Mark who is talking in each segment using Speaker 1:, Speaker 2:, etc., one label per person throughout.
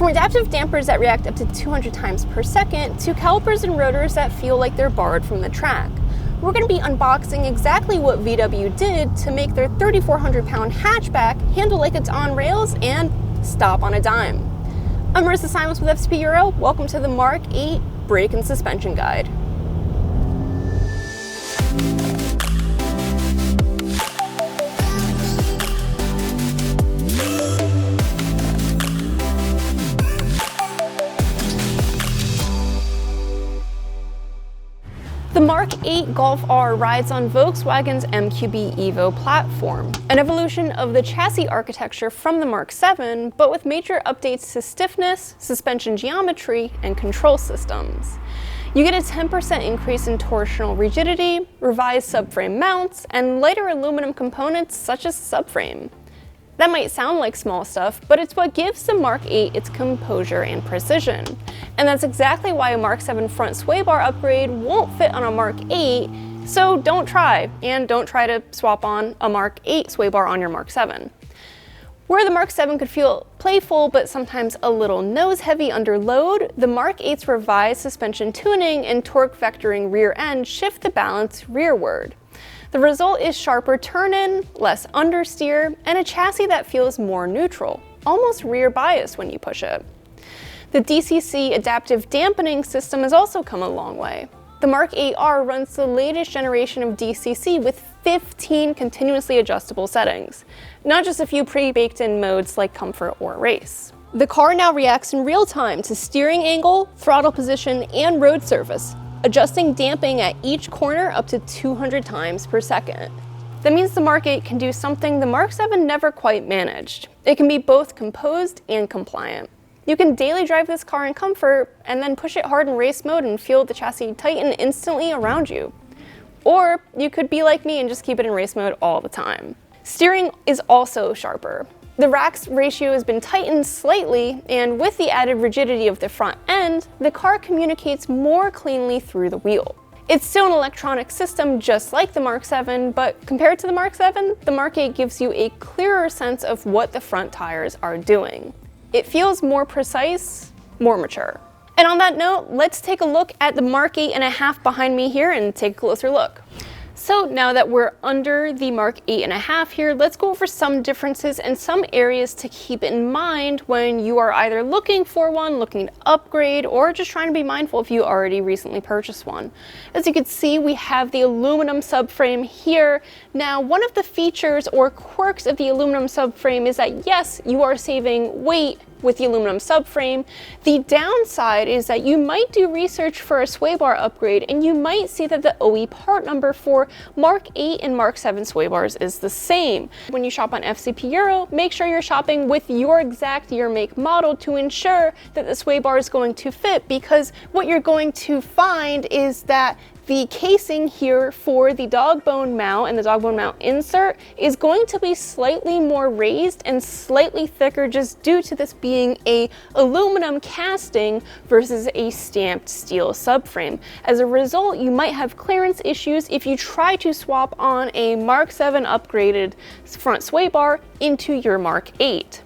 Speaker 1: From adaptive dampers that react up to 200 times per second to calipers and rotors that feel like they're borrowed from the track. We're going to be unboxing exactly what VW did to make their 3,400-pound hatchback handle like it's on rails and stop on a dime. I'm Marissa Simons with FCP Euro. Welcome to the Mk8 Brake and Suspension Guide. The Mk8 Golf R rides on Volkswagen's Mk8 Evo platform, an evolution of the chassis architecture from the Mk7, but with major updates to stiffness, suspension geometry, and control systems. You get a 10% increase in torsional rigidity, revised subframe mounts, and lighter aluminum components such as subframe. That might sound like small stuff, but it's what gives the Mk8 its composure and precision. And that's exactly why a Mk7 front sway bar upgrade won't fit on a Mk8, so don't try, and don't try to swap on a Mk8 sway bar on your Mk7. Where the Mk7 could feel playful but sometimes a little nose-heavy under load, the Mk8's revised suspension tuning and torque vectoring rear end shift the balance rearward. The result is sharper turn-in, less understeer, and a chassis that feels more neutral, almost rear biased when you push it. The DCC adaptive dampening system has also come a long way. The Mk8R runs the latest generation of DCC with 15 continuously adjustable settings, not just a few pre-baked in modes like comfort or race. The car now reacts in real time to steering angle, throttle position, and road surface, adjusting damping at each corner up to 200 times per second. That means the Mk8 can do something the Mk7 never quite managed. It can be both composed and compliant. You can daily drive this car in comfort and then push it hard in race mode and feel the chassis tighten instantly around you. Or you could be like me and just keep it in race mode all the time. Steering is also sharper. The rack's ratio has been tightened slightly, and with the added rigidity of the front end, the car communicates more cleanly through the wheel. It's still an electronic system just like the Mk7, but compared to the Mk7, the Mk8 gives you a clearer sense of what the front tires are doing. It feels more precise, more mature. And on that note, let's take a look at the Mk8.5 behind me here and take a closer look. So now that we're under the Mk8.5 here, let's go over some differences and some areas to keep in mind when you are either looking for one, looking to upgrade, or just trying to be mindful if you already recently purchased one. As you can see, we have the aluminum subframe here. Now, one of the features or quirks of the aluminum subframe is that yes, you are saving weight with the aluminum subframe. The downside is that you might do research for a sway bar upgrade and you might see that the OE part number for Mk8 and Mk7 sway bars is the same. When you shop on FCP Euro, make sure you're shopping with your exact year, make, model to ensure that the sway bar is going to fit, because what you're going to find is that the casing here for the dog bone mount and the dog bone mount insert is going to be slightly more raised and slightly thicker just due to this being a aluminum casting versus a stamped steel subframe. As a result, you might have clearance issues if you try to swap on a Mk7 upgraded front sway bar into your Mk8.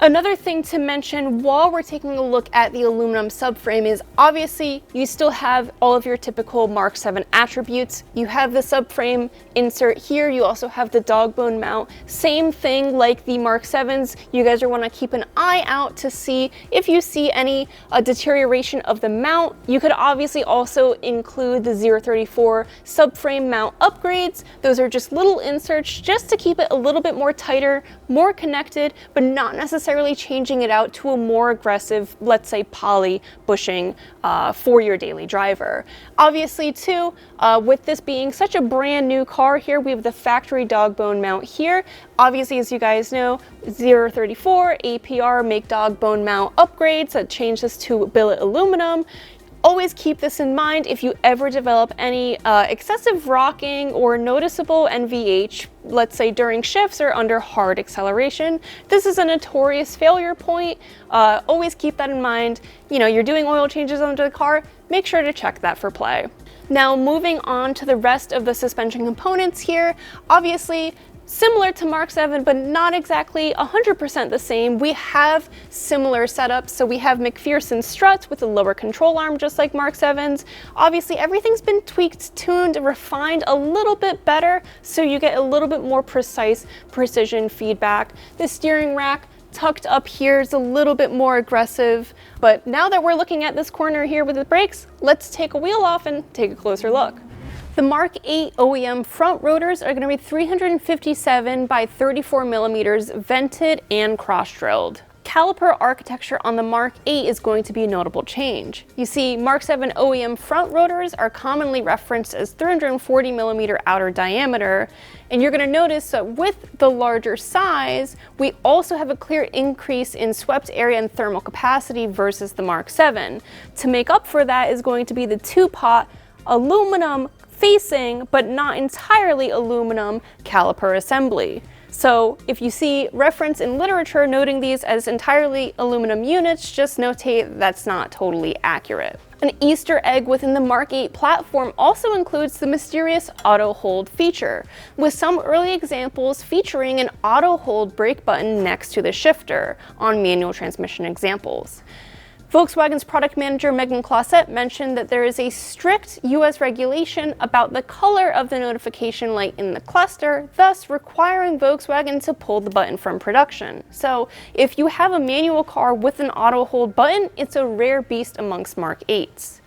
Speaker 1: Another thing to mention while we're taking a look at the aluminum subframe is obviously you still have all of your typical Mk7 attributes. You have the subframe insert here, you also have the dog bone mount. Same thing like the Mk7s, you guys want to keep an eye out to see if you see any deterioration of the mount. You could obviously also include the 034 subframe mount upgrades. Those are just little inserts just to keep it a little bit more tighter, more connected, but not necessarily changing it out to a more aggressive, let's say poly bushing for your daily driver. Obviously too, with this being such a brand new car here, we have the factory dog bone mount here. Obviously, as you guys know, 034 APR make dog bone mount upgrades that change this to billet aluminum. Always keep this in mind if you ever develop any excessive rocking or noticeable NVH, let's say during shifts or under hard acceleration. This is a notorious failure point. Always keep that in mind. You know, you're doing oil changes onto the car, make sure to check that for play. Now moving on to the rest of the suspension components here, obviously Similar to Mark 7, but not exactly 100% the same. We have similar setups. So we have McPherson struts with a lower control arm, just like Mark 7's. Obviously, everything's been tweaked, tuned, refined a little bit better, so you get a little bit more precise precision feedback. The steering rack tucked up here is a little bit more aggressive. But now that we're looking at this corner here with the brakes, let's take a wheel off and take a closer look. The Mark 8 OEM front rotors are going to be 357 by 34 millimeters vented and cross-drilled. Caliper architecture on the Mark 8 is going to be a notable change. You see, Mark 7 OEM front rotors are commonly referenced as 340 millimeter outer diameter, and you're going to notice that with the larger size, we also have a clear increase in swept area and thermal capacity versus the Mark 7. To make up for that is going to be the two-pot aluminum facing, but not entirely aluminum caliper assembly. So if you see reference in literature noting these as entirely aluminum units, just notate that's not totally accurate. An Easter egg within the Mark 8 platform also includes the mysterious auto hold feature, with some early examples featuring an auto hold brake button next to the shifter on manual transmission examples. Volkswagen's product manager Megan Clausette mentioned that there is a strict US regulation about the color of the notification light in the cluster, thus requiring Volkswagen to pull the button from production. So if you have a manual car with an auto hold button, it's a rare beast amongst Mark 8s.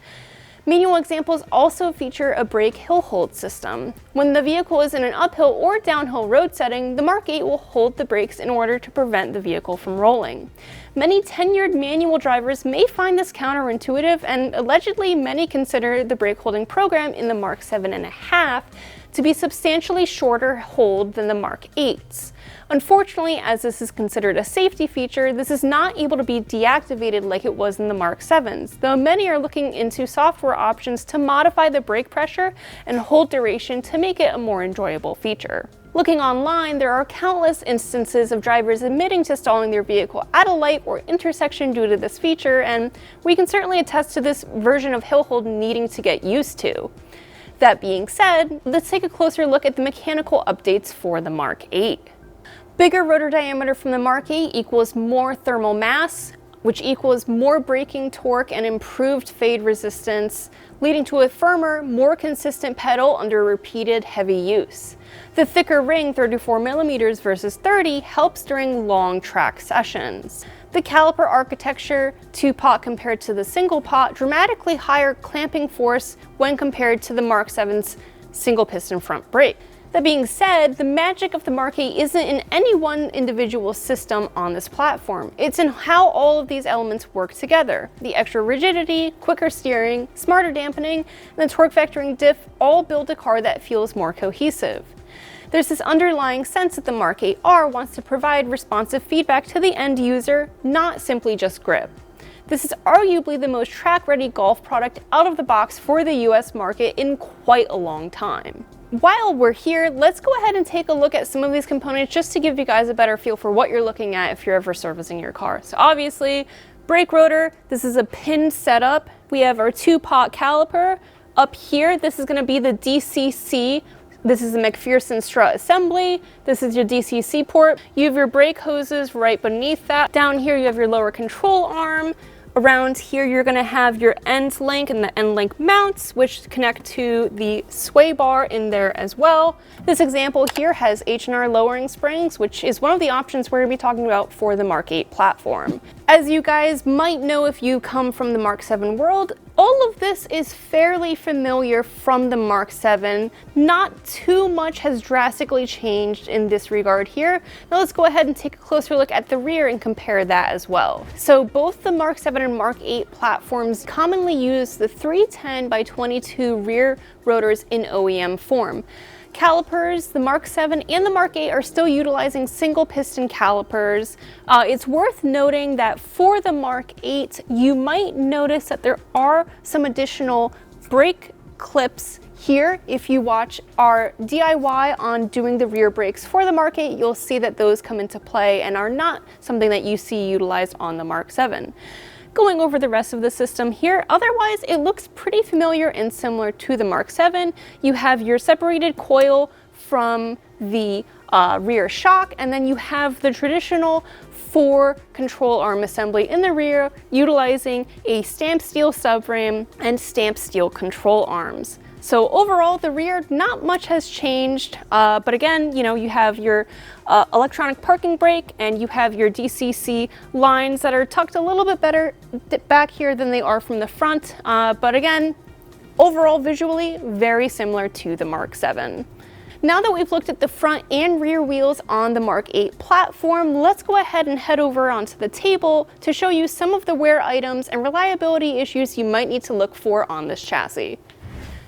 Speaker 1: Manual examples also feature a brake hill hold system. When the vehicle is in an uphill or downhill road setting, the Mark 8 will hold the brakes in order to prevent the vehicle from rolling. Many tenured manual drivers may find this counterintuitive, and allegedly many consider the brake holding program in the Mark 7.5 to be substantially shorter hold than the Mark 8s. Unfortunately, as this is considered a safety feature, this is not able to be deactivated like it was in the Mark 7s, though many are looking into software options to modify the brake pressure and hold duration to make it a more enjoyable feature. Looking online, there are countless instances of drivers admitting to stalling their vehicle at a light or intersection due to this feature, and we can certainly attest to this version of hill hold needing to get used to. That being said, let's take a closer look at the mechanical updates for the Mark 8. Bigger rotor diameter from the Mark 8 equals more thermal mass, which equals more braking torque and improved fade resistance, leading to a firmer, more consistent pedal under repeated heavy use. The thicker ring, 34 millimeters versus 30, helps during long track sessions. The caliper architecture, two-pot compared to the single pot, dramatically higher clamping force when compared to the Mark 7's single piston front brake. That being said, the magic of the Mark 8 isn't in any one individual system on this platform. It's in how all of these elements work together. The extra rigidity, quicker steering, smarter dampening, and the torque vectoring diff all build a car that feels more cohesive. There's this underlying sense that the Mark 8 R wants to provide responsive feedback to the end user, not simply just grip. This is arguably the most track-ready golf product out of the box for the US market in quite a long time. While we're here, let's go ahead and take a look at some of these components just to give you guys a better feel for what you're looking at if you're ever servicing your car. So obviously, brake rotor, this is a pin setup. We have our two-pot caliper. Up here, this is going to be the DCC. This is the McPherson strut assembly. This is your DCC port. You have your brake hoses right beneath that. Down here, you have your lower control arm. Around here, you're going to have your end link and the end link mounts, which connect to the sway bar in there as well. This example here has H&R lowering springs, which is one of the options we're going to be talking about for the Mark 8 platform. As you guys might know if you come from the Mark 7 world, all of this is fairly familiar from the Mark 7. Not too much has drastically changed in this regard here. Now let's go ahead and take a closer look at the rear and compare that as well. So both the Mark 7 and Mark 8 platforms commonly use the 310 by 22 rear rotors in OEM form. Calipers, the Mark 7 and the Mark 8 are still utilizing single piston calipers. It's worth noting that for the Mark 8, you might notice that there are some additional brake clips here. If you watch our DIY on doing the rear brakes for the Mark 8, you'll see that those come into play and are not something that you see utilized on the Mark 7. Going over the rest of the system here, otherwise it looks pretty familiar and similar to the Mark 7. You have your separated coil from the rear shock, and then you have the traditional 4 control arm assembly in the rear, utilizing a stamped steel subframe and stamped steel control arms. So overall, the rear, not much has changed, but again, you have your electronic parking brake and you have your DCC lines that are tucked a little bit better back here than they are from the front, but again, overall visually, very similar to the Mark 7. Now that we've looked at the front and rear wheels on the Mark 8 platform, let's go ahead and head over onto the table to show you some of the wear items and reliability issues you might need to look for on this chassis.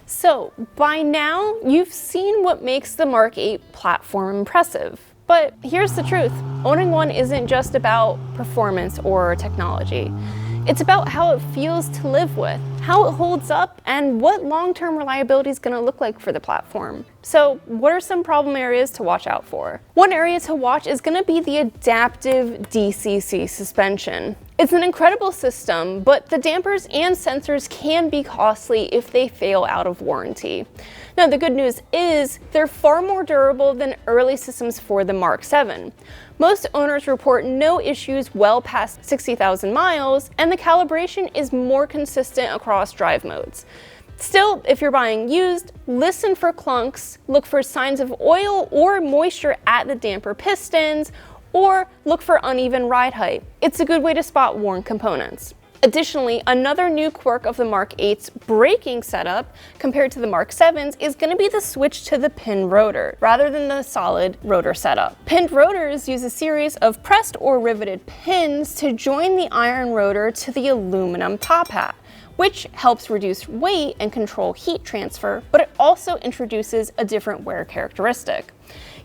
Speaker 1: So, by now, you've seen what makes the Mark 8 platform impressive. But here's the truth, owning one isn't just about performance or technology. It's about how it feels to live with, how it holds up, and what long-term reliability is going to look like for the platform. So what are some problem areas to watch out for? One area to watch is going to be the adaptive DCC suspension. It's an incredible system, but the dampers and sensors can be costly if they fail out of warranty. Now, the good news is they're far more durable than early systems for the Mark 7. Most owners report no issues well past 60,000 miles, and the calibration is more consistent across drive modes. Still, if you're buying used, listen for clunks, look for signs of oil or moisture at the damper pistons, or look for uneven ride height. It's a good way to spot worn components. Additionally, another new quirk of the Mark 8's braking setup compared to the Mark 7's is going to be the switch to the pinned rotor rather than the solid rotor setup. Pinned rotors use a series of pressed or riveted pins to join the iron rotor to the aluminum top hat, which helps reduce weight and control heat transfer, but it also introduces a different wear characteristic.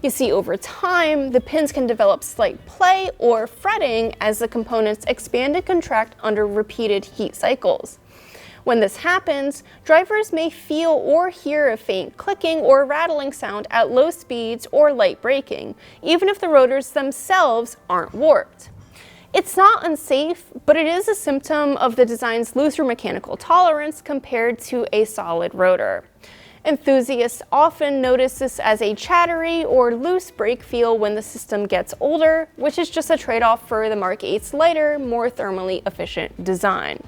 Speaker 1: You see, over time, the pins can develop slight play or fretting as the components expand and contract under repeated heat cycles. When this happens, drivers may feel or hear a faint clicking or rattling sound at low speeds or light braking, even if the rotors themselves aren't warped. It's not unsafe, but it is a symptom of the design's looser mechanical tolerance compared to a solid rotor. Enthusiasts often notice this as a chattery or loose brake feel when the system gets older, which is just a trade-off for the Mark 8's lighter, more thermally efficient design.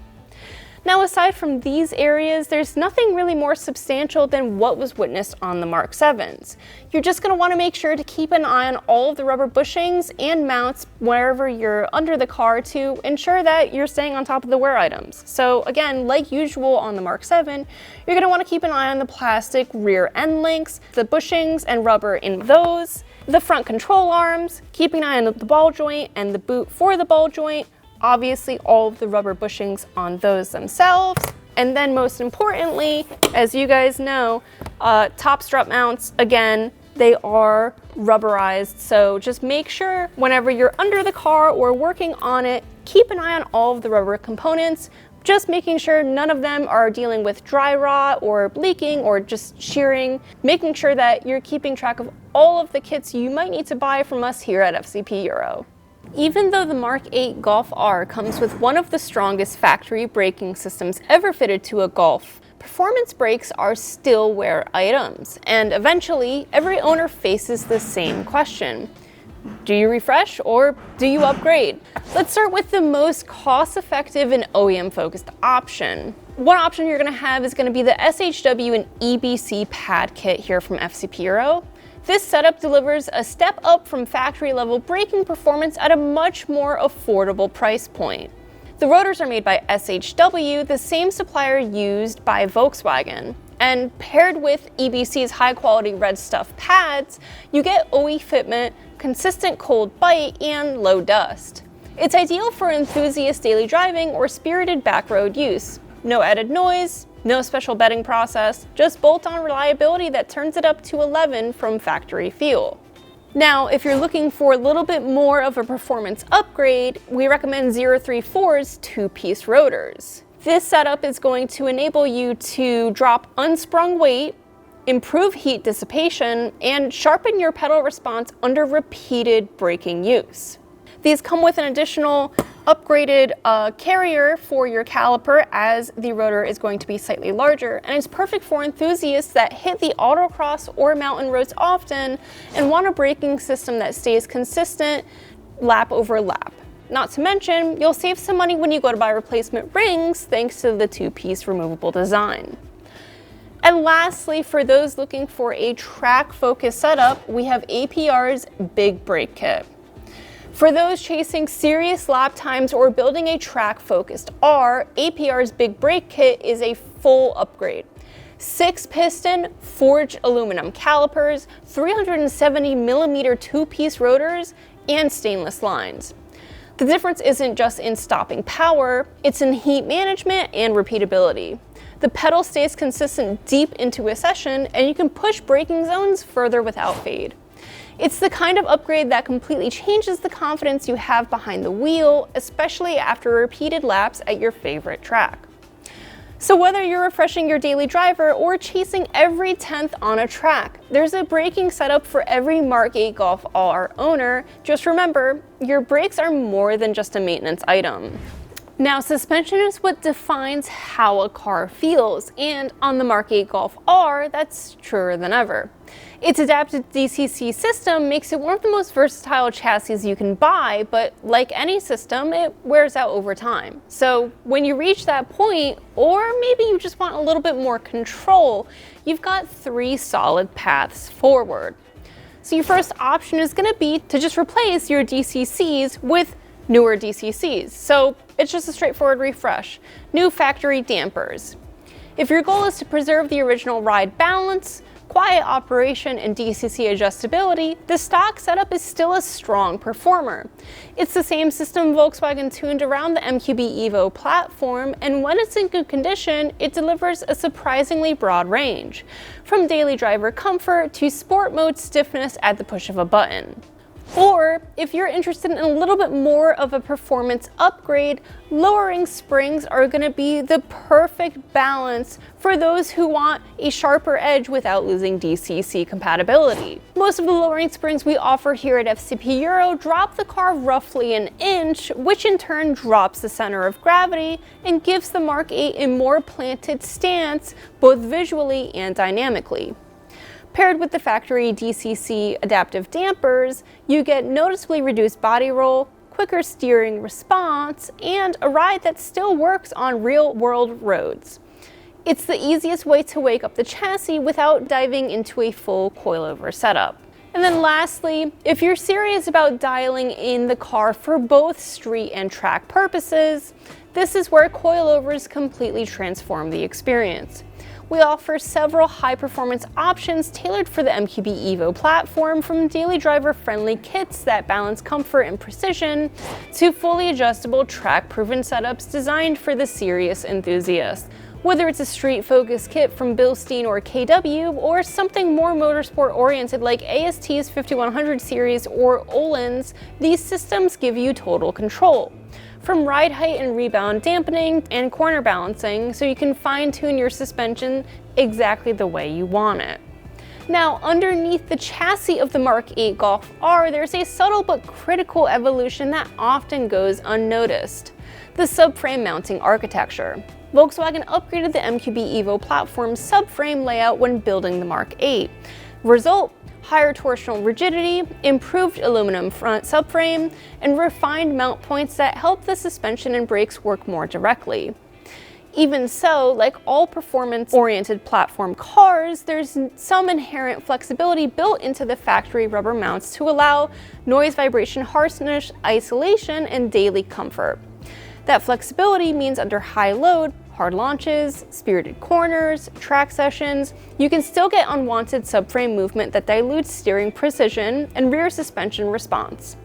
Speaker 1: Now, aside from these areas, there's nothing really more substantial than what was witnessed on the Mark 7's. You're just going to want to make sure to keep an eye on all of the rubber bushings and mounts wherever you're under the car to ensure that you're staying on top of the wear items. So again, like usual on the Mark 7, you're going to want to keep an eye on the plastic rear end links, the bushings and rubber in those, the front control arms, keeping an eye on the ball joint and the boot for the ball joint, obviously all of the rubber bushings on those themselves, and then most importantly, as you guys know, top strut mounts, again, they are rubberized, so just make sure whenever you're under the car or working on it, keep an eye on all of the rubber components, just making sure none of them are dealing with dry rot or leaking or just shearing, making sure that you're keeping track of all of the kits you might need to buy from us here at FCP Euro. Even though the Mark 8 Golf R comes with one of the strongest factory braking systems ever fitted to a Golf, performance brakes are still wear items, and eventually every owner faces the same question. Do you refresh or do you upgrade? Let's start with the most cost-effective and OEM-focused option. One option you're going to have is going to be the SHW and EBC pad kit here from FCP Euro. This setup delivers a step up from factory-level braking performance at a much more affordable price point. The rotors are made by SHW, the same supplier used by Volkswagen. And paired with EBC's high-quality red stuff pads, you get OE fitment, consistent cold bite, and low dust. It's ideal for enthusiast daily driving or spirited backroad use. No added noise, no special bedding process, just bolt-on reliability that turns it up to 11 from factory fuel. Now, if you're looking for a little bit more of a performance upgrade, we recommend 034's two-piece rotors. This setup is going to enable you to drop unsprung weight, improve heat dissipation, and sharpen your pedal response under repeated braking use. These come with an additional upgraded carrier for your caliper, as the rotor is going to be slightly larger, and it's perfect for enthusiasts that hit the autocross or mountain roads often and want a braking system that stays consistent lap over lap. Not to mention, you'll save some money when you go to buy replacement rings thanks to the two-piece removable design. And lastly, for those looking for a track-focused setup, we have APR's Big Brake Kit. For those chasing serious lap times or building a track-focused R, APR's Big Brake Kit is a full upgrade. 6-piston forged aluminum calipers, 370mm two-piece rotors, and stainless lines. The difference isn't just in stopping power, it's in heat management and repeatability. The pedal stays consistent deep into a session, and you can push braking zones further without fade. It's the kind of upgrade that completely changes the confidence you have behind the wheel, especially after repeated laps at your favorite track. So whether you're refreshing your daily driver or chasing every 10th on a track, there's a braking setup for every Mk8 Golf R owner. Just remember, your brakes are more than just a maintenance item. Now, suspension is what defines how a car feels, and on the Mk8 Golf R, that's truer than ever. Its adaptive DCC system makes it one of the most versatile chassis you can buy, but like any system, it wears out over time. So when you reach that point, or maybe you just want a little bit more control, you've got 3 solid paths forward. So your first option is going to be to just replace your DCCs with newer DCCs. So it's just a straightforward refresh. New factory dampers. If your goal is to preserve the original ride balance, quiet operation, and DCC adjustability, the stock setup is still a strong performer. It's the same system Volkswagen tuned around the MQB Evo platform, and when it's in good condition, it delivers a surprisingly broad range, from daily driver comfort to sport mode stiffness at the push of a button. Or, if you're interested in a little bit more of a performance upgrade, lowering springs are going to be the perfect balance for those who want a sharper edge without losing DCC compatibility. Most of the lowering springs we offer here at FCP Euro drop the car roughly an inch, which in turn drops the center of gravity and gives the Mk8 a more planted stance, both visually and dynamically. Paired with the factory DCC adaptive dampers, you get noticeably reduced body roll, quicker steering response, and a ride that still works on real-world roads. It's the easiest way to wake up the chassis without diving into a full coilover setup. And then lastly, if you're serious about dialing in the car for both street and track purposes, this is where coilovers completely transform the experience. We offer several high-performance options tailored for the MQB Evo platform, from daily driver-friendly kits that balance comfort and precision to fully adjustable track-proven setups designed for the serious enthusiast. Whether it's a street-focused kit from Bilstein or KW, or something more motorsport-oriented like AST's 5100 series or Öhlins, these systems give you total control. From ride height and rebound dampening and corner balancing, so you can fine-tune your suspension exactly the way you want it. Now, underneath the chassis of the Mk8 Golf R, there's a subtle but critical evolution that often goes unnoticed: the subframe mounting architecture. Volkswagen upgraded the MQB Evo platform's subframe layout when building the Mk8. Result: higher torsional rigidity, improved aluminum front subframe, and refined mount points that help the suspension and brakes work more directly. Even so, like all performance-oriented platform cars, there's some inherent flexibility built into the factory rubber mounts to allow noise, vibration, harshness, isolation, and daily comfort. That flexibility means under high load, hard launches, spirited corners, track sessions, you can still get unwanted subframe movement that dilutes steering precision and rear suspension response.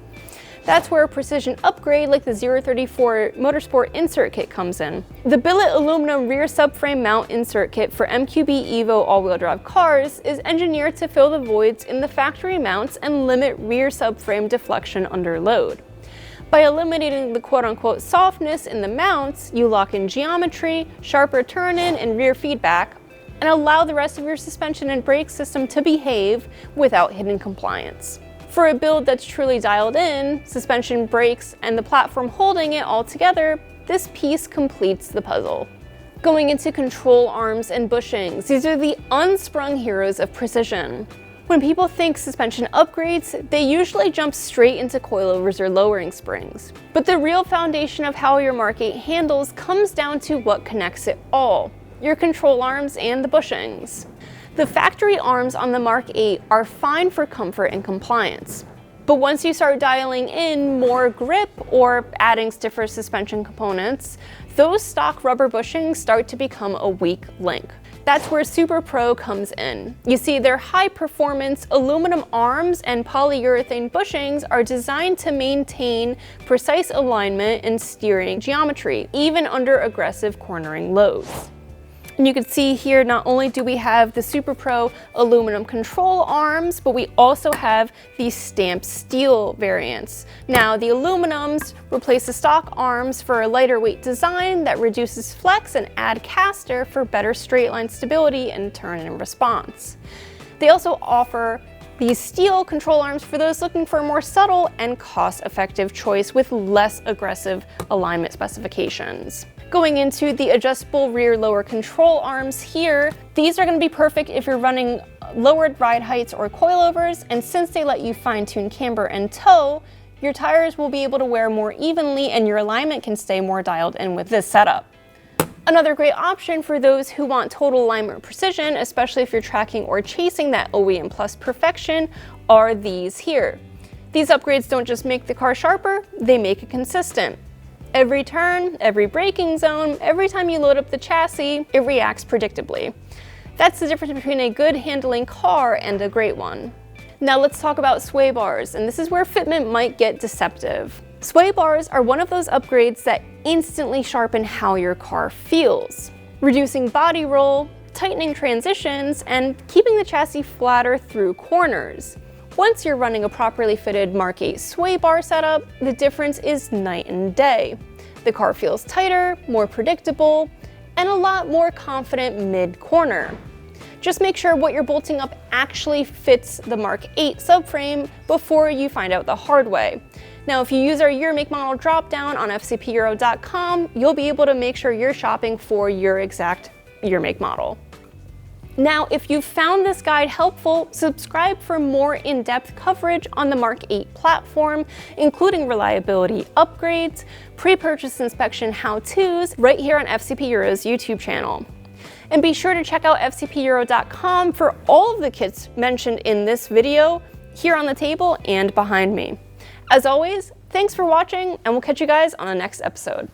Speaker 1: That's where a precision upgrade like the 034 Motorsport Insert Kit comes in. The billet aluminum rear subframe mount insert kit for MQB Evo all-wheel drive cars is engineered to fill the voids in the factory mounts and limit rear subframe deflection under load. By eliminating the quote-unquote softness in the mounts, you lock in geometry, sharper turn-in, and rear feedback, and allow the rest of your suspension and brake system to behave without hidden compliance. For a build that's truly dialed in, suspension, brakes, and the platform holding it all together, this piece completes the puzzle. Going into control arms and bushings, these are the unsprung heroes of precision. When people think suspension upgrades, they usually jump straight into coilovers or lowering springs. But the real foundation of how your Mark 8 handles comes down to what connects it all: your control arms and the bushings. The factory arms on the Mark 8 are fine for comfort and compliance. But once you start dialing in more grip or adding stiffer suspension components, those stock rubber bushings start to become a weak link. That's where Super Pro comes in. You see, their high-performance aluminum arms and polyurethane bushings are designed to maintain precise alignment and steering geometry, even under aggressive cornering loads. And you can see here, not only do we have the Super Pro aluminum control arms, but we also have the stamped steel variants. Now, the aluminums replace the stock arms for a lighter weight design that reduces flex and add caster for better straight line stability and turn and response. They also offer these steel control arms for those looking for a more subtle and cost-effective choice with less aggressive alignment specifications. Going into the adjustable rear lower control arms here, these are going to be perfect if you're running lowered ride heights or coilovers, and since they let you fine-tune camber and toe, your tires will be able to wear more evenly and your alignment can stay more dialed in with this setup. Another great option for those who want total alignment precision, especially if you're tracking or chasing that OEM Plus perfection, are these here. These upgrades don't just make the car sharper, they make it consistent. Every turn, every braking zone, every time you load up the chassis, it reacts predictably. That's the difference between a good handling car and a great one. Now let's talk about sway bars, and this is where fitment might get deceptive. Sway bars are one of those upgrades that instantly sharpen how your car feels, reducing body roll, tightening transitions, and keeping the chassis flatter through corners. Once you're running a properly fitted Mark 8 sway bar setup, the difference is night and day. The car feels tighter, more predictable, and a lot more confident mid-corner. Just make sure what you're bolting up actually fits the Mark 8 subframe before you find out the hard way. Now, if you use our year, make, model dropdown on FCPEuro.com, you'll be able to make sure you're shopping for your exact year, make, model. Now, if you found this guide helpful, subscribe for more in-depth coverage on the Mark 8 platform, including reliability upgrades, pre-purchase inspection how-tos, right here on FCP Euro's YouTube channel. And be sure to check out FCPEuro.com for all of the kits mentioned in this video, here on the table and behind me. As always, thanks for watching, and we'll catch you guys on the next episode.